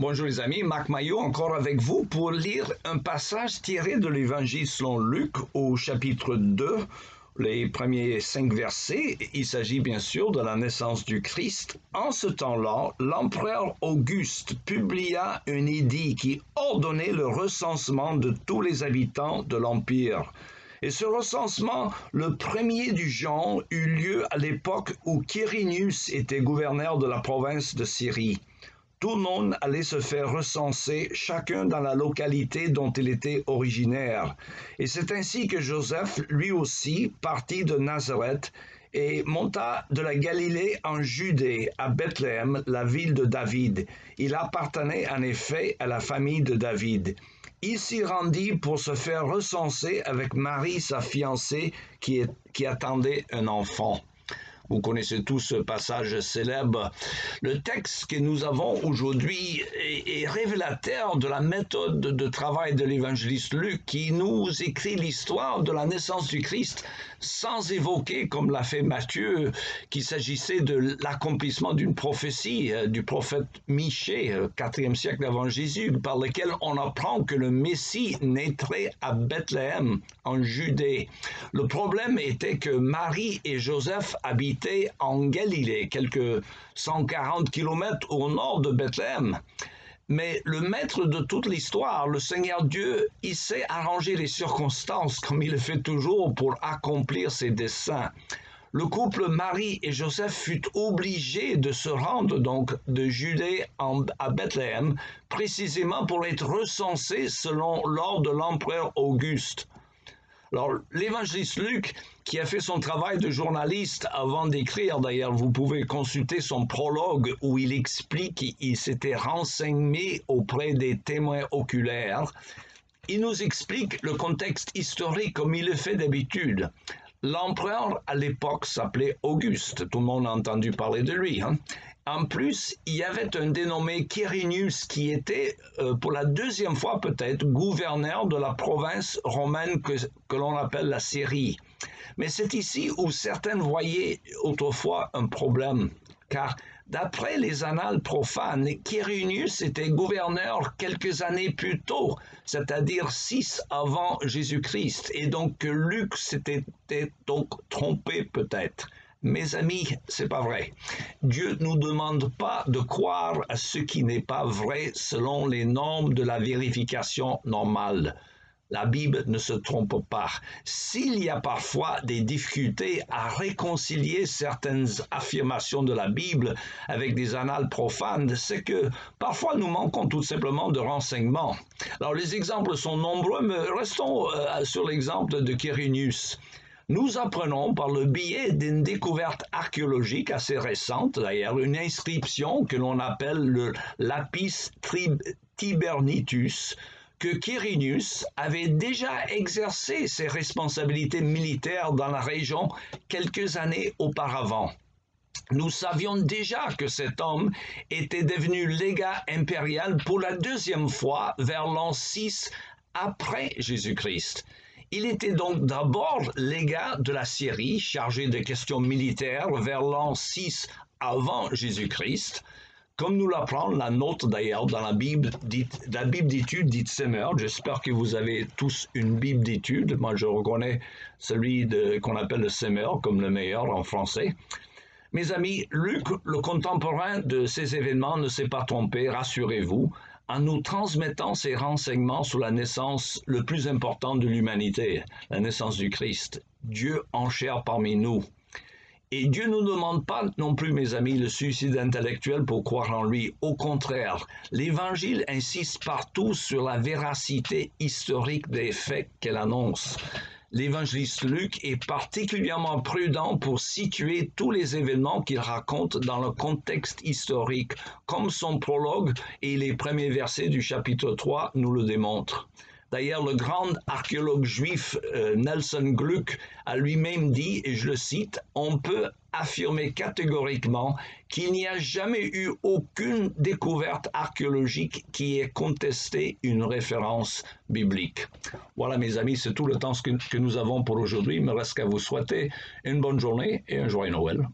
Bonjour les amis, Marc Maillot encore avec vous pour lire un passage tiré de l'Évangile selon Luc au chapitre 2, les premiers 5 versets. Il s'agit bien sûr de la naissance du Christ. En ce temps-là, l'empereur Auguste publia un édit qui ordonnait le recensement de tous les habitants de l'Empire. Et ce recensement, le premier du genre, eut lieu à l'époque où Quirinius était gouverneur de la province de Syrie. Tout le monde allait se faire recenser, chacun dans la localité dont il était originaire. Et c'est ainsi que Joseph, lui aussi, partit de Nazareth et monta de la Galilée en Judée, à Bethléem, la ville de David. Il appartenait en effet à la famille de David. Il s'y rendit pour se faire recenser avec Marie, sa fiancée, qui attendait un enfant. Vous connaissez tous ce passage célèbre. Le texte que nous avons aujourd'hui est révélateur de la méthode de travail de l'évangéliste Luc, qui nous écrit l'histoire de la naissance du Christ sans évoquer, comme l'a fait Matthieu, qu'il s'agissait de l'accomplissement d'une prophétie du prophète Michée, 4e siècle avant Jésus, par lequel on apprend que le Messie naîtrait à Bethléem, en Judée. Le problème était que Marie et Joseph habitaient en Galilée, quelques 140 kilomètres au nord de Bethléem. Mais le maître de toute l'histoire, le Seigneur Dieu, il sait arranger les circonstances comme il le fait toujours pour accomplir ses desseins. Le couple Marie et Joseph fut obligé de se rendre donc de Judée à Bethléem, précisément pour être recensés selon l'ordre de l'empereur Auguste. Alors, l'évangéliste Luc, qui a fait son travail de journaliste avant d'écrire, d'ailleurs, vous pouvez consulter son prologue où il explique qu'il s'était renseigné auprès des témoins oculaires. Il nous explique le contexte historique comme il le fait d'habitude. L'empereur à l'époque s'appelait Auguste, tout le monde a entendu parler de lui. En plus, il y avait un dénommé Quirinius qui était, pour la deuxième fois peut-être, gouverneur de la province romaine que l'on appelle la Syrie. Mais c'est ici où certains voyaient autrefois un problème, car d'après les annales profanes, Quirinius était gouverneur quelques années plus tôt, c'est-à-dire 6 avant Jésus-Christ, et donc Luc s'était donc trompé peut-être. Mes amis, c'est pas vrai. Dieu ne nous demande pas de croire à ce qui n'est pas vrai selon les normes de la vérification normale. La Bible ne se trompe pas. S'il y a parfois des difficultés à réconcilier certaines affirmations de la Bible avec des annales profanes, c'est que parfois nous manquons tout simplement de renseignements. Alors les exemples sont nombreux, mais restons sur l'exemple de Quirinius. Nous apprenons par le biais d'une découverte archéologique assez récente, d'ailleurs, une inscription que l'on appelle le Lapis Tibernitus, que Quirinius avait déjà exercé ses responsabilités militaires dans la région quelques années auparavant. Nous savions déjà que cet homme était devenu légat impérial pour la deuxième fois vers l'an 6 après Jésus-Christ. Il était donc d'abord légat de la Syrie, chargé des questions militaires vers l'an 6 avant Jésus-Christ, comme nous l'apprend la note d'ailleurs dans la Bible d'études dite Semeur. J'espère que vous avez tous une Bible d'études. Moi, je reconnais celui qu'on appelle le Semeur comme le meilleur en français. Mes amis, Luc, le contemporain de ces événements, ne s'est pas trompé, rassurez-vous, en nous transmettant ces renseignements sur la naissance le plus important de l'humanité, la naissance du Christ, Dieu en chair parmi nous. Et Dieu ne nous demande pas non plus, mes amis, le suicide intellectuel pour croire en lui. Au contraire, l'Évangile insiste partout sur la véracité historique des faits qu'elle annonce. L'évangéliste Luc est particulièrement prudent pour situer tous les événements qu'il raconte dans le contexte historique, comme son prologue et les premiers versets du chapitre 3 nous le démontrent. D'ailleurs, le grand archéologue juif Nelson Gluck a lui-même dit, et je le cite, « On peut affirmer catégoriquement qu'il n'y a jamais eu aucune découverte archéologique qui ait contesté une référence biblique. » Voilà mes amis, c'est tout le temps que nous avons pour aujourd'hui. Il me reste qu'à vous souhaiter une bonne journée et un joyeux Noël.